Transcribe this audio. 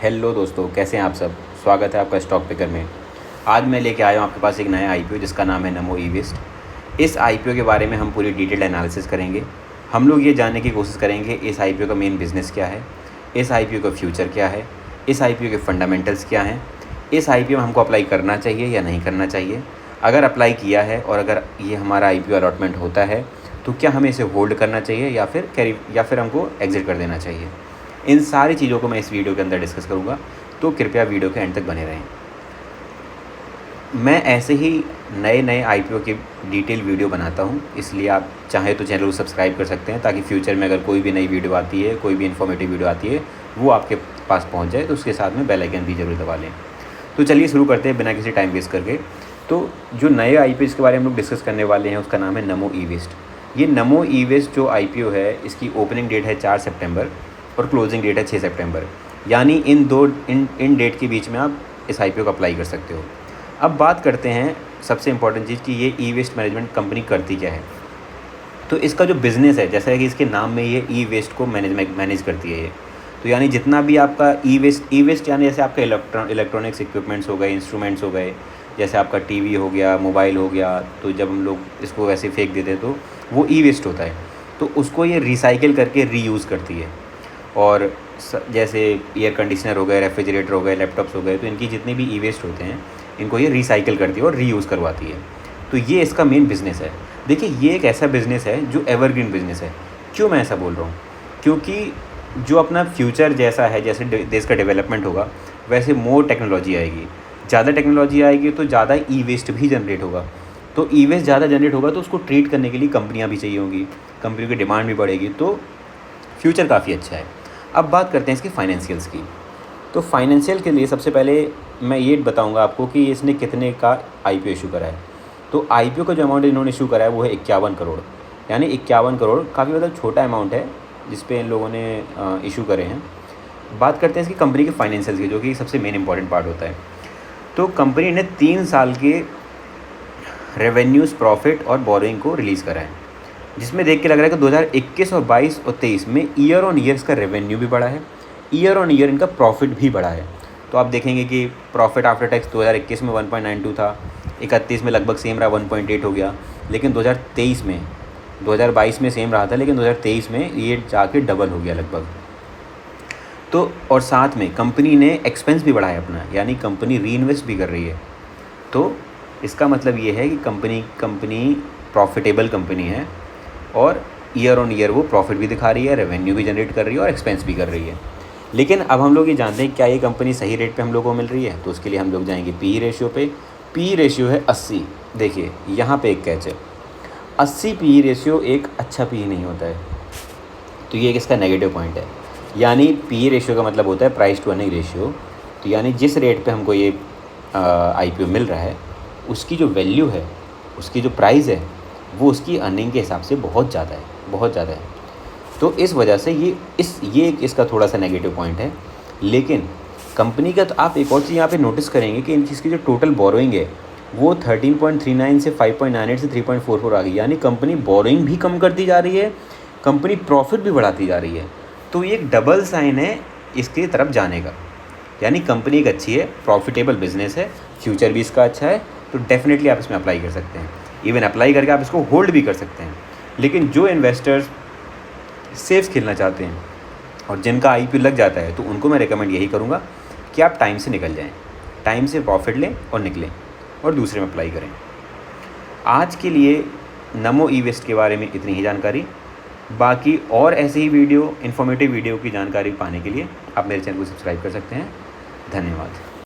Hello दोस्तों, कैसे हैं आप सब। स्वागत है आपका स्टॉक पिकर में। आज मैं लेके आया हूँ आपके पास एक नया आईपीओ जिसका नाम है नमो ईवेस्ट। इस आईपीओ के बारे में हम पूरी डिटेल एनालिसिस करेंगे। हम लोग ये जानने की कोशिश करेंगे इस आईपीओ का मेन बिज़नेस क्या है, इस आईपीओ का फ्यूचर क्या है, इस आईपीओ के फंडामेंटल्स क्या हैं, इस आईपीओ में हमको अप्लाई करना चाहिए या नहीं करना चाहिए। अगर अप्लाई किया है और अगर ये हमारा आईपीओ अलॉटमेंट होता है तो क्या हमें इसे होल्ड करना चाहिए या फिर हमको एग्ज़िट कर देना चाहिए। इन सारी चीज़ों को मैं इस वीडियो के अंदर डिस्कस करूँगा, तो कृपया वीडियो के एंड तक बने रहें। मैं ऐसे ही नए नए आईपीओ के डिटेल वीडियो बनाता हूँ, इसलिए आप चाहें तो चैनल को सब्सक्राइब कर सकते हैं ताकि फ्यूचर में अगर कोई भी नई वीडियो आती है, कोई भी इन्फॉर्मेटिव वीडियो आती है, वो आपके पास पहुँच जाए। तो उसके साथ में बेल आइकन भी ज़रूर दबा लें। तो चलिए शुरू करते हैं बिना किसी टाइम वेस्ट करके। तो जो नए आईपीओ के बारे में हम लोग डिस्कस करने वाले हैं उसका नाम है नमो ईवेस्ट। ये नमो ईवेस्ट जो आईपीओ है, इसकी ओपनिंग डेट है 4 सितंबर और क्लोजिंग डेट है 6 सितंबर। यानी इन डेट के बीच में आप इस आईपीओ को अप्लाई कर सकते हो। अब बात करते हैं सबसे इम्पॉर्टेंट चीज़ कि ये ई वेस्ट मैनेजमेंट कंपनी करती क्या है। तो इसका जो बिज़नेस है, जैसा है कि इसके नाम में ये ई वेस्ट को मैनेज करती है ये। तो यानी जितना भी आपका ई वेस्ट यानी जैसे आपका इलेक्ट्रॉनिक्स इक्विपमेंट्स हो गए, इंस्ट्रूमेंट्स हो गए, जैसे आपका टीवी हो गया, मोबाइल हो गया, तो जब हम लोग इसको वैसे फेंक देते हैं तो वो ई वेस्ट होता है। तो उसको ये रिसाइकिल करके रीयूज़ करती है। और जैसे एयर कंडीशनर हो गए, रेफ्रिजरेटर हो गए, लैपटॉप्स हो गए, तो इनकी जितने भी ई वेस्ट होते हैं इनको ये रिसाइकिल करती है और रीयूज़ करवाती है। तो ये इसका मेन बिज़नेस है। देखिए, ये एक ऐसा बिज़नेस है जो एवरग्रीन बिज़नेस है। क्यों मैं ऐसा बोल रहा हूँ? क्योंकि जो अपना फ्यूचर जैसा है, जैसे देश का डेवलपमेंट होगा वैसे मोर टेक्नोलॉजी आएगी। ज़्यादा टेक्नोलॉजी आएगी तो ज़्यादा ई वेस्ट भी जनरेट होगा। तो ई वेस्ट ज़्यादा जनरेट होगा तो उसको ट्रीट करने के लिए कंपनियाँ भी चाहिए होंगी, कंपनियों की डिमांड भी बढ़ेगी। तो फ्यूचर काफ़ी अच्छा है। अब बात करते हैं इसकी फाइनेंशियल्स की। तो फाइनेंशियल के लिए सबसे पहले मैं ये बताऊंगा आपको कि इसने कितने का आईपीओ इशू करा है। तो आईपीओ का जो अमाउंट इन्होंने इशू करा है वो है 51 करोड़। यानी 51 करोड़ काफ़ी मतलब छोटा अमाउंट है जिस पे इन लोगों ने इशू करे हैं। बात करते हैं इसकी कंपनी के फाइनेंशियल्स की, जो कि सबसे मेन इंपॉर्टेंट पार्ट होता है। तो कंपनी ने 3 साल के रेवेन्यूज़, प्रॉफिट और बोरोइंग को रिलीज़ करा है, जिसमें देख के लग रहा है कि 2021 और 22 और 23 में ईयर ऑन ईयर इसका रेवेन्यू भी बढ़ा है, ईयर ऑन ईयर इनका प्रॉफिट भी बढ़ा है। तो आप देखेंगे कि प्रॉफिट आफ्टर टैक्स 2021 में 1.92 था, 31 में लगभग सेम रहा, 1.8 हो गया। लेकिन 2022 में सेम रहा था, लेकिन 2023 में ये जाके डबल हो गया लगभग। तो और साथ में कंपनी ने एक्सपेंस भी बढ़ाया अपना, यानी कंपनी री इन्वेस्ट भी कर रही है। तो इसका मतलब ये है कि कंपनी प्रॉफिटेबल कंपनी है और ईयर ऑन ईयर वो प्रॉफिट भी दिखा रही है, रेवेन्यू भी जनरेट कर रही है और एक्सपेंस भी कर रही है। लेकिन अब हम लोग ये जानते हैं क्या ये कंपनी सही रेट पे हम लोग को मिल रही है। तो उसके लिए हम लोग जाएंगे पी रेशियो पे। पी रेशियो है 80। देखिए यहाँ पे एक कैच है, 80 पी रेशियो एक अच्छा पी नहीं होता है। तो ये एक इसका नेगेटिव पॉइंट है। यानी पी रेशियो का मतलब होता है प्राइस टू अर्निंग रेशियो। तो यानी जिस रेट पे हमको ये आईपीओ मिल रहा है उसकी जो वैल्यू है, उसकी जो प्राइस है, वो उसकी अर्निंग के हिसाब से बहुत ज़्यादा है, बहुत ज़्यादा है। तो इस वजह से ये इसका थोड़ा सा नेगेटिव पॉइंट है। लेकिन कंपनी का तो आप एक और चीज़ यहाँ पे नोटिस करेंगे कि इसकी जो टोटल बोरोइंग है वो 13.39 से 5.98 से 3.44 आ गई। यानी कंपनी बोरोइंग भी कम करती जा रही है, कंपनी प्रॉफिट भी बढ़ाती जा रही है। तो ये एक डबल साइन है इसकी तरफ जाने का। यानी कंपनी एक अच्छी है, प्रॉफिटेबल बिजनेस है, फ्यूचर भी इसका अच्छा है। तो डेफिनेटली आप इसमें अप्लाई कर सकते हैं। इवन अप्लाई करके आप इसको होल्ड भी कर सकते हैं। लेकिन जो इन्वेस्टर्स सेफ खेलना चाहते हैं और जिनका आईपीओ लग जाता है, तो उनको मैं रिकमेंड यही करूँगा कि आप टाइम से निकल जाएं, टाइम से प्रॉफिट लें और निकलें और दूसरे में अप्लाई करें। आज के लिए नमो ईवेस्ट के बारे में इतनी ही जानकारी। बाकी और ऐसे ही वीडियो, इन्फॉर्मेटिव वीडियो की जानकारी पाने के लिए आप मेरे चैनल को सब्सक्राइब कर सकते हैं। धन्यवाद।